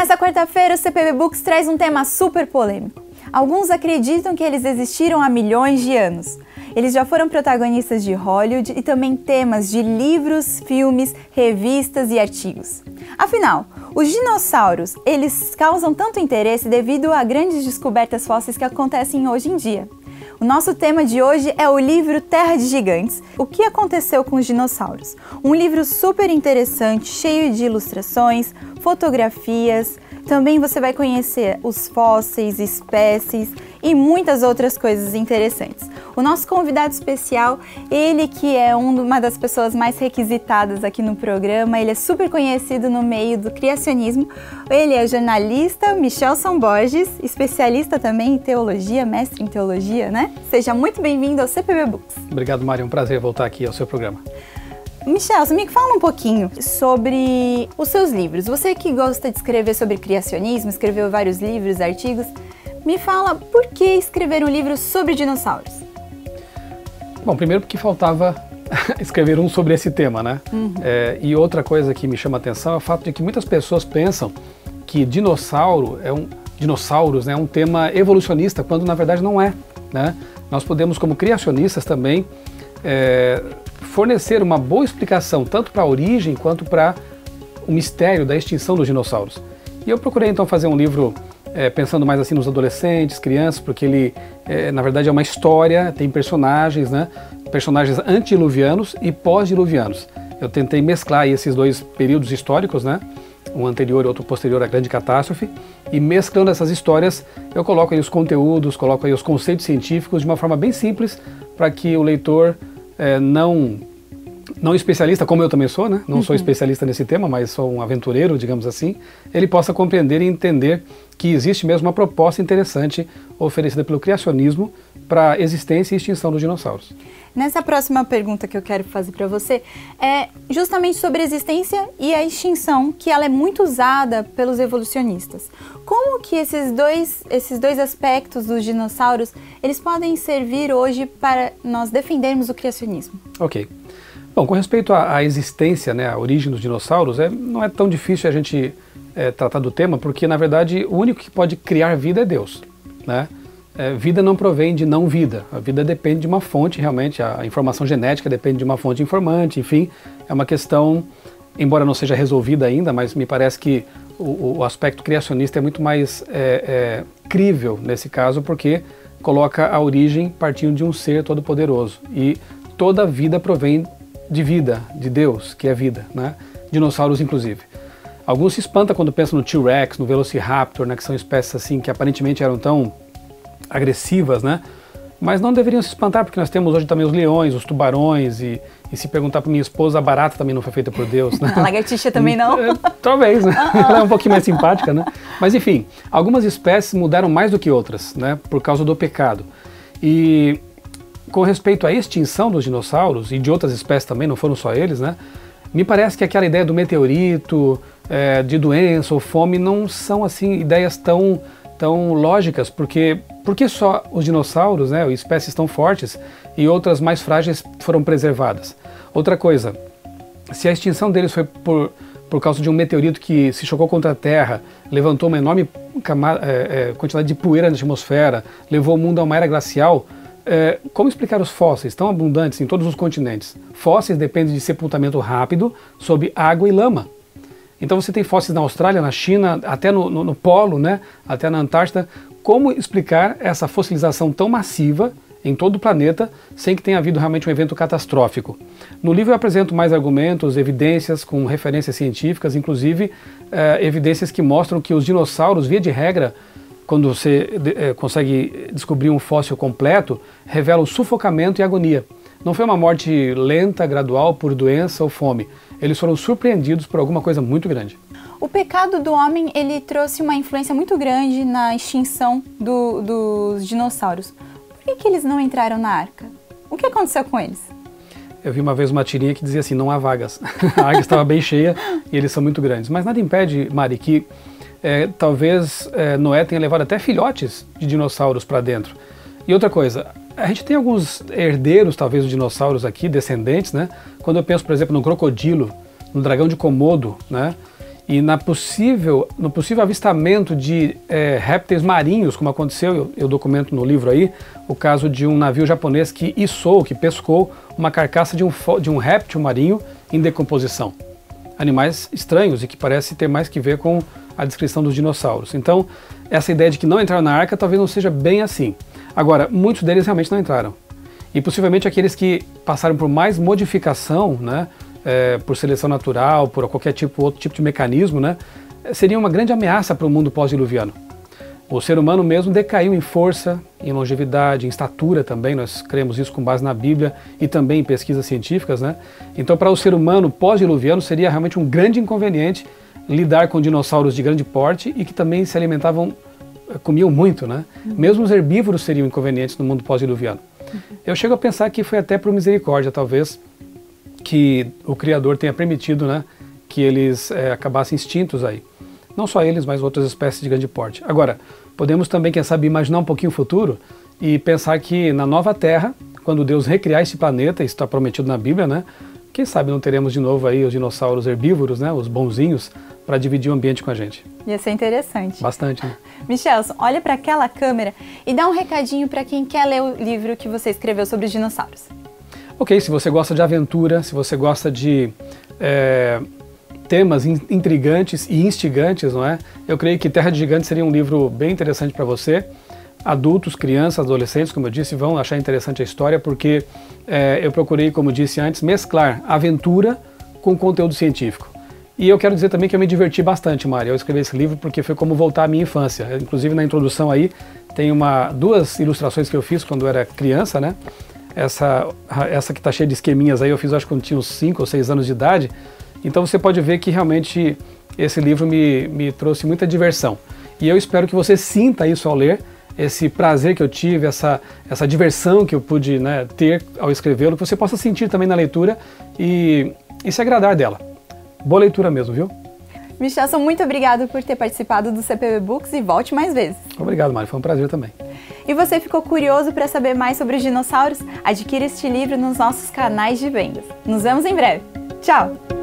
Nessa quarta-feira, o CPB Books traz um tema super polêmico. Alguns acreditam que eles existiram há milhões de anos. Eles já foram protagonistas de Hollywood e também temas de livros, filmes, revistas e artigos. Afinal, os dinossauros, eles causam tanto interesse devido a grandes descobertas fósseis que acontecem hoje em dia. O nosso tema de hoje é o livro Terra de Gigantes, O que aconteceu com os dinossauros? Um livro super interessante, cheio de ilustrações, fotografias. Também você vai conhecer os fósseis, espécies e muitas outras coisas interessantes. O nosso convidado especial, ele que é uma das pessoas mais requisitadas aqui no programa, ele é super conhecido no meio do criacionismo. Ele é jornalista Michelson Borges, especialista também em teologia, mestre em teologia, né? Seja muito bem-vindo ao CPB Books. Obrigado, Mário. É um prazer voltar aqui ao seu programa. Michelson, me fala um pouquinho sobre os seus livros. Você que gosta de escrever sobre criacionismo, escreveu vários livros, artigos, me fala por que escrever um livro sobre dinossauros? Bom, primeiro porque faltava escrever um sobre esse tema, né? E outra coisa que me chama a atenção é o fato de que muitas pessoas pensam que dinossauros é um tema evolucionista, quando na verdade não é, né? Nós podemos, como criacionistas também, fornecer uma boa explicação tanto para a origem quanto para o mistério da extinção dos dinossauros. E eu procurei então fazer um livro pensando mais assim nos adolescentes, crianças, porque ele na verdade é uma história, tem personagens, né? Personagens antediluvianos e pós-diluvianos. Eu tentei mesclar aí esses dois períodos históricos, né? Um anterior e outro posterior à grande catástrofe, e mesclando essas histórias eu coloco aí os conteúdos, coloco aí os conceitos científicos de uma forma bem simples para que o leitor não especialista, como eu também sou, né? Não sou especialista nesse tema, mas sou um aventureiro, digamos assim, ele possa compreender e entender que existe mesmo uma proposta interessante oferecida pelo criacionismo para a existência e extinção dos dinossauros. Nessa próxima pergunta que eu quero fazer para você é justamente sobre a existência e a extinção, que ela é muito usada pelos evolucionistas. Como que esses dois aspectos dos dinossauros, eles podem servir hoje para nós defendermos o criacionismo? Ok. Bom, com respeito à existência, né, a origem dos dinossauros, não é tão difícil a gente tratar do tema, porque na verdade o único que pode criar vida é Deus, né? Vida não provém de não vida, a vida depende de uma fonte realmente, a informação genética depende de uma fonte informante, enfim, é uma questão, embora não seja resolvida ainda, mas me parece que o aspecto criacionista é muito mais crível nesse caso, porque coloca a origem partindo de um ser todo-poderoso, e toda vida provém de vida, de Deus, que é vida, né? Dinossauros inclusive. Alguns se espantam quando pensam no T-Rex, no Velociraptor, né, que são espécies assim que aparentemente eram tão agressivas, né? Mas não deveriam se espantar, porque nós temos hoje também os leões, os tubarões, e se perguntar para minha esposa, a barata também não foi feita por Deus, né? A lagartixa também não? Talvez, né? Ela é um pouquinho mais simpática, né? Mas enfim, algumas espécies mudaram mais do que outras, né? Por causa do pecado. E com respeito à extinção dos dinossauros, e de outras espécies também, não foram só eles, né? Me parece que aquela ideia do meteorito, de doença ou fome, não são assim ideias tão lógicas, porque só os dinossauros, né, espécies tão fortes e outras mais frágeis foram preservadas. Outra coisa, se a extinção deles foi por causa de um meteorito que se chocou contra a Terra, levantou uma enorme quantidade de poeira na atmosfera, levou o mundo a uma era glacial, como explicar os fósseis tão abundantes em todos os continentes? Fósseis dependem de sepultamento rápido sob água e lama. Então você tem fósseis na Austrália, na China, até no Polo, né? Até na Antártida. Como explicar essa fossilização tão massiva em todo o planeta sem que tenha havido realmente um evento catastrófico? No livro eu apresento mais argumentos, evidências com referências científicas, inclusive evidências que mostram que os dinossauros, via de regra, quando você consegue descobrir um fóssil completo, revela o sufocamento e agonia. Não foi uma morte lenta, gradual, por doença ou fome. Eles foram surpreendidos por alguma coisa muito grande. O pecado do homem, ele trouxe uma influência muito grande na extinção dos dinossauros. Por que eles não entraram na arca? O que aconteceu com eles? Eu vi uma vez uma tirinha que dizia assim, não há vagas. A arca estava bem cheia e eles são muito grandes. Mas nada impede, Mari, que talvez Noé tenha levado até filhotes de dinossauros para dentro. E outra coisa, a gente tem alguns herdeiros, talvez, dos dinossauros aqui, descendentes, né? Quando eu penso, por exemplo, no crocodilo, no dragão de Komodo, né? E no possível avistamento de répteis marinhos, como aconteceu, eu documento no livro aí, o caso de um navio japonês que pescou uma carcaça de um réptil marinho em decomposição. Animais estranhos e que parece ter mais que ver com a descrição dos dinossauros. Então, essa ideia de que não entraram na arca talvez não seja bem assim. Agora, muitos deles realmente não entraram. E possivelmente aqueles que passaram por mais modificação, né, por seleção natural, por qualquer outro tipo de mecanismo, né, seria uma grande ameaça para o mundo pós-diluviano. O ser humano mesmo decaiu em força, em longevidade, em estatura também, nós cremos isso com base na Bíblia e também em pesquisas científicas, né? Então, para o ser humano pós-diluviano seria realmente um grande inconveniente lidar com dinossauros de grande porte e que também se alimentavam, comiam muito, né? Mesmo os herbívoros seriam inconvenientes no mundo pós-diluviano. Eu chego a pensar que foi até por misericórdia, talvez, que o Criador tenha permitido, né, que eles acabassem extintos aí. Não só eles, mas outras espécies de grande porte. Agora, podemos também, quem sabe, imaginar um pouquinho o futuro e pensar que na nova Terra, quando Deus recriar esse planeta, isso está prometido na Bíblia, né? Quem sabe não teremos de novo aí os dinossauros herbívoros, né, os bonzinhos, para dividir o ambiente com a gente. Ia ser interessante. Bastante, né? Michelson, olha para aquela câmera e dá um recadinho para quem quer ler o livro que você escreveu sobre os dinossauros. Ok, se você gosta de aventura, se você gosta de temas intrigantes e instigantes, não é? Eu creio que Terra de Gigantes seria um livro bem interessante para você. Adultos, crianças, adolescentes, como eu disse, vão achar interessante a história, porque eu procurei, como disse antes, mesclar aventura com conteúdo científico. E eu quero dizer também que eu me diverti bastante, Mari, ao escrever esse livro, porque foi como voltar à minha infância. Inclusive na introdução aí tem duas ilustrações que eu fiz quando eu era criança, né? Essa que está cheia de esqueminhas aí eu fiz, acho que quando tinha uns 5 ou 6 anos de idade. Então você pode ver que realmente esse livro me trouxe muita diversão. E eu espero que você sinta isso ao ler, esse prazer que eu tive, essa diversão que eu pude, né, ter ao escrevê-lo, que você possa sentir também na leitura e se agradar dela. Boa leitura mesmo, viu? Michelson, muito obrigado por ter participado do CPB Books e volte mais vezes. Obrigado, Mari, foi um prazer também. E você ficou curioso para saber mais sobre os dinossauros? Adquira este livro nos nossos canais de vendas. Nos vemos em breve. Tchau!